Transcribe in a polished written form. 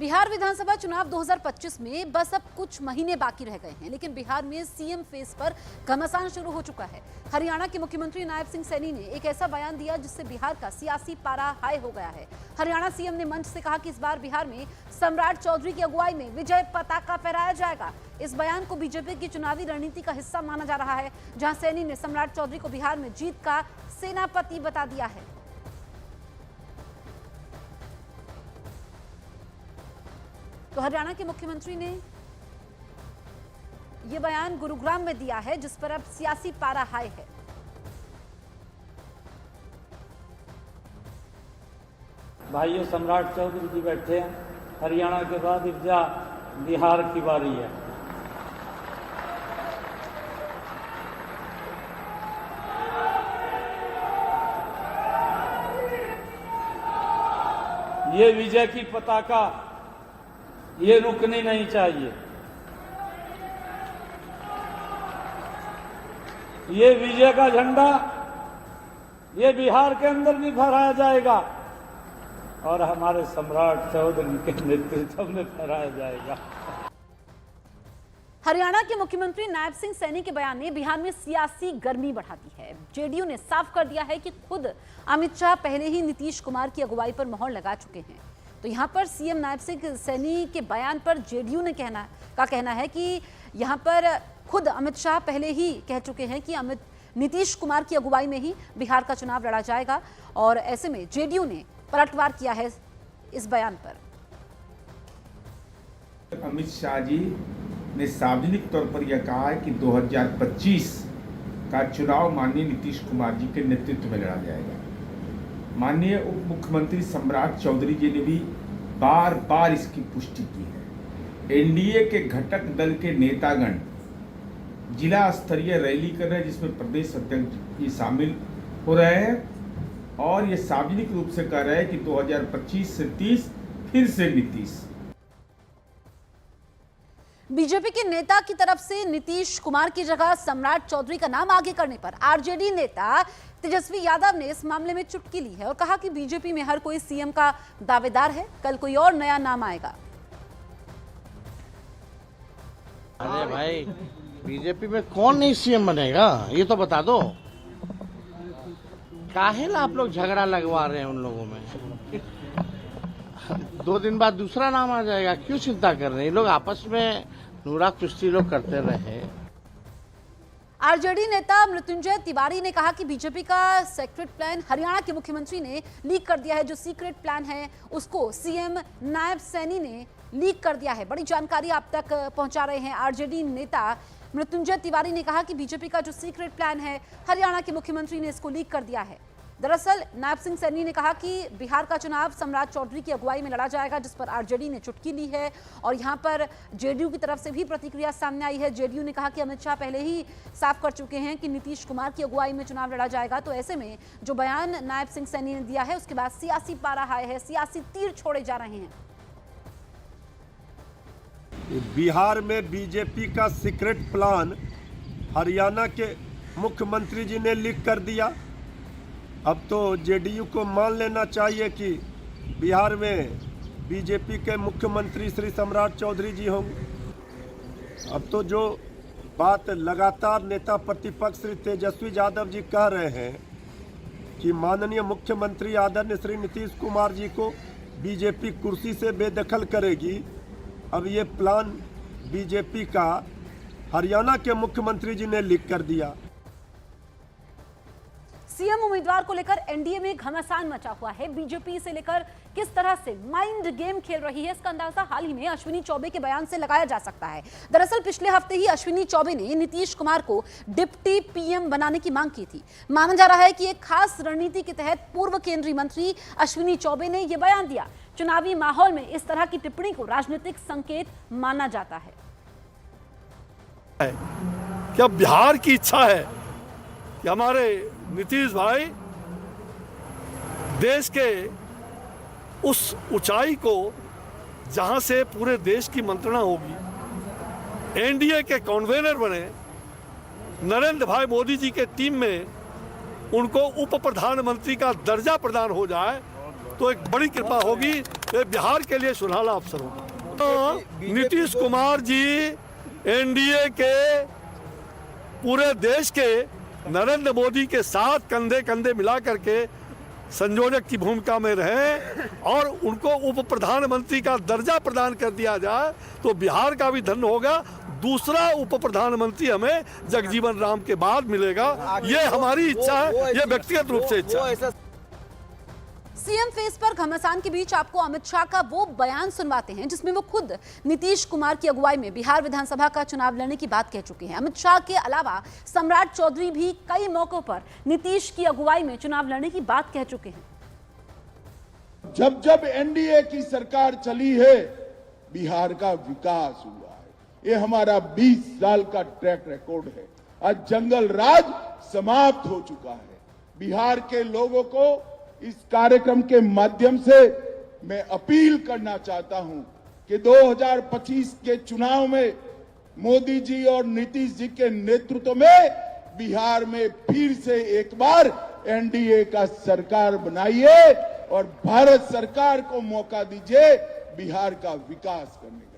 बिहार विधानसभा चुनाव 2025 में बस अब कुछ महीने बाकी रह गए हैं, लेकिन बिहार में सीएम फेस पर घमासान शुरू हो चुका है। हरियाणा के मुख्यमंत्री नायब सिंह सैनी ने एक ऐसा बयान दिया जिससे बिहार का सियासी पारा हाई हो गया है। हरियाणा सीएम ने मंच से कहा कि इस बार बिहार में सम्राट चौधरी की अगुवाई में विजय पताका फहराया जाएगा। इस बयान को बीजेपी की चुनावी रणनीति का हिस्सा माना जा रहा है, जहां सैनी ने सम्राट चौधरी को बिहार में जीत का सेनापति बता दिया है। तो हरियाणा के मुख्यमंत्री ने यह बयान गुरुग्राम में दिया है, जिस पर अब सियासी पारा हाई है। भाइयों, सम्राट चौधरी जी बैठे हैं। हरियाणा के बाद बिहार की बारी है। ये विजय की पताका ये रुकनी नहीं चाहिए। ये विजय का झंडा ये बिहार के अंदर भी फहराया जाएगा और हमारे सम्राट चौधरी के नेतृत्व में फहराया जाएगा। हरियाणा के मुख्यमंत्री नायब सिंह सैनी के बयान ने बिहार में सियासी गर्मी बढ़ा दी है। जेडीयू ने साफ कर दिया है कि खुद अमित शाह पहले ही नीतीश कुमार की अगुवाई पर मोहर लगा चुके हैं। तो यहां पर सीएम नायब सिंह सैनी के बयान पर जेडीयू ने कहना है कि यहां पर खुद अमित शाह पहले ही कह चुके हैं कि नीतीश कुमार की अगुवाई में ही बिहार का चुनाव लड़ा जाएगा, और ऐसे में जेडीयू ने पलटवार किया है इस बयान पर। अमित शाह जी ने सार्वजनिक तौर पर यह कहा है कि 2025 का चुनाव माननीय नीतीश कुमार जी के नेतृत्व में लड़ा जाएगा। माननीय उप मुख्यमंत्री सम्राट चौधरी जी ने भी बार बार इसकी पुष्टि की है। एनडीए के घटक दल के नेतागण जिला स्तरीय रैली कर रहे हैं, जिसमें प्रदेश अध्यक्ष भी शामिल हो रहे हैं और ये सार्वजनिक रूप से कह रहे हैं कि 2025 से 30 फिर से नीतीश। बीजेपी के नेता की तरफ से नीतीश कुमार की जगह सम्राट चौधरी का नाम आगे करने पर आरजेडी नेता तेजस्वी यादव ने इस मामले में चुटकी ली है और कहा कि बीजेपी में हर कोई सीएम का दावेदार है, कल कोई और नया नाम आएगा। अरे भाई, बीजेपी में कौन नहीं सीएम बनेगा ये तो बता दो। काहे ला आप लोग झगड़ा लगवा रहे हैं उन लोगों में? 2 दिन बाद दूसरा नाम आ जाएगा, क्यों चिंता कर रहे हैं? ये लोग आपस में नूरा कुश्ती लोग करते रहे। आरजेडी नेता मृत्युंजय तिवारी ने कहा कि बीजेपी का सीक्रेट प्लान हरियाणा के मुख्यमंत्री ने लीक कर दिया है। जो सीक्रेट प्लान है उसको सीएम नायब सैनी ने लीक कर दिया है। बड़ी जानकारी आप तक पहुंचा रहे हैं आरजेडी नेता मृत्युंजय तिवारी ने कहा कि बीजेपी का जो सीक्रेट प्लान है हरियाणा के मुख्यमंत्री ने इसको लीक कर दिया है। दरअसल नायब सिंह सैनी ने कहा कि बिहार का चुनाव सम्राट चौधरी की अगुवाई में लड़ा जाएगा, जिस पर आरजेडी ने चुटकी ली है और यहां पर जेडीयू की तरफ से भी प्रतिक्रिया सामने आई है। जेडीयू ने कहा कि अमित शाह पहले ही साफ कर चुके हैं कि नीतीश कुमार की अगुवाई में चुनाव लड़ा जाएगा। तो ऐसे में जो बयान नायब सिंह सैनी ने दिया है उसके बाद सियासी पारा हाई है, सियासी तीर छोड़े जा रहे हैं। बिहार में बीजेपी का सीक्रेट प्लान हरियाणा के मुख्यमंत्री जी ने लीक कर दिया। अब तो जेडीयू को मान लेना चाहिए कि बिहार में बीजेपी के मुख्यमंत्री श्री सम्राट चौधरी जी होंगे। अब तो जो बात लगातार नेता प्रतिपक्ष श्री तेजस्वी यादव जी कह रहे हैं कि माननीय मुख्यमंत्री आदरणीय श्री नीतीश कुमार जी को बीजेपी कुर्सी से बेदखल करेगी, अब ये प्लान बीजेपी का हरियाणा के मुख्यमंत्री जी ने लीक कर दिया। सीएम उम्मीदवार को लेकर एनडीए में घमासान मचा हुआ है। बीजेपी से लेकर किस तरह से माइंड गेम खेल रही है, इसका अंदाजा हाल ही में अश्विनी चौबे के बयान से लगाया जा सकता है। दरअसल पिछले हफ्ते ही अश्विनी चौबे ने नीतीश कुमार को डिप्टी पीएम बनाने की मांग की थी। माना जा रहा है कि एक खास रणनीति के तहत पूर्व केंद्रीय मंत्री अश्विनी चौबे ने यह बयान दिया। चुनावी माहौल में इस तरह की टिप्पणी को राजनीतिक संकेत माना जाता है। क्या बिहार की इच्छा है कि हमारे नीतीश भाई देश के उस ऊंचाई को जहां से पूरे देश की मंत्रणा होगी, एनडीए के कन्वीनर बने, नरेंद्र भाई मोदी जी के टीम में उनको उप प्रधानमंत्री का दर्जा प्रदान हो जाए तो एक बड़ी कृपा होगी ये बिहार के लिए सुनहरा अवसर होगा। नीतीश कुमार जी एनडीए के पूरे देश के नरेंद्र मोदी के साथ कंधे कंधे मिला करके संयोजक की भूमिका में रहे और उनको उप प्रधानमंत्री का दर्जा प्रदान कर दिया जाए तो बिहार का भी धन्य होगा। दूसरा उप प्रधानमंत्री हमें जगजीवन राम के बाद मिलेगा, ये हमारी इच्छा है, ये व्यक्तिगत रूप से इच्छा है। सीएम फेस पर घमासान के बीच आपको अमित शाह का वो बयान सुनवाते हैं जिसमें वो खुद नीतीश कुमार की अगुवाई में बिहार विधानसभा का चुनाव लड़ने की बात कह चुके हैं। अमित शाह के अलावा सम्राट चौधरी भी कई मौकों पर नीतीश की अगुवाई में चुनाव लड़ने की बात कह चुके हैं। जब जब एनडीए की सरकार चली है बिहार का विकास हुआ है। ये हमारा 20 साल का ट्रैक रिकॉर्ड है। आज जंगल राज समाप्त हो चुका है। बिहार के लोगों को इस कार्यक्रम के माध्यम से मैं अपील करना चाहता हूं कि 2025 के चुनाव में मोदी जी और नीतीश जी के नेतृत्व में बिहार में फिर से एक बार एनडीए का सरकार बनाइए और भारत सरकार को मौका दीजिए बिहार का विकास करने का।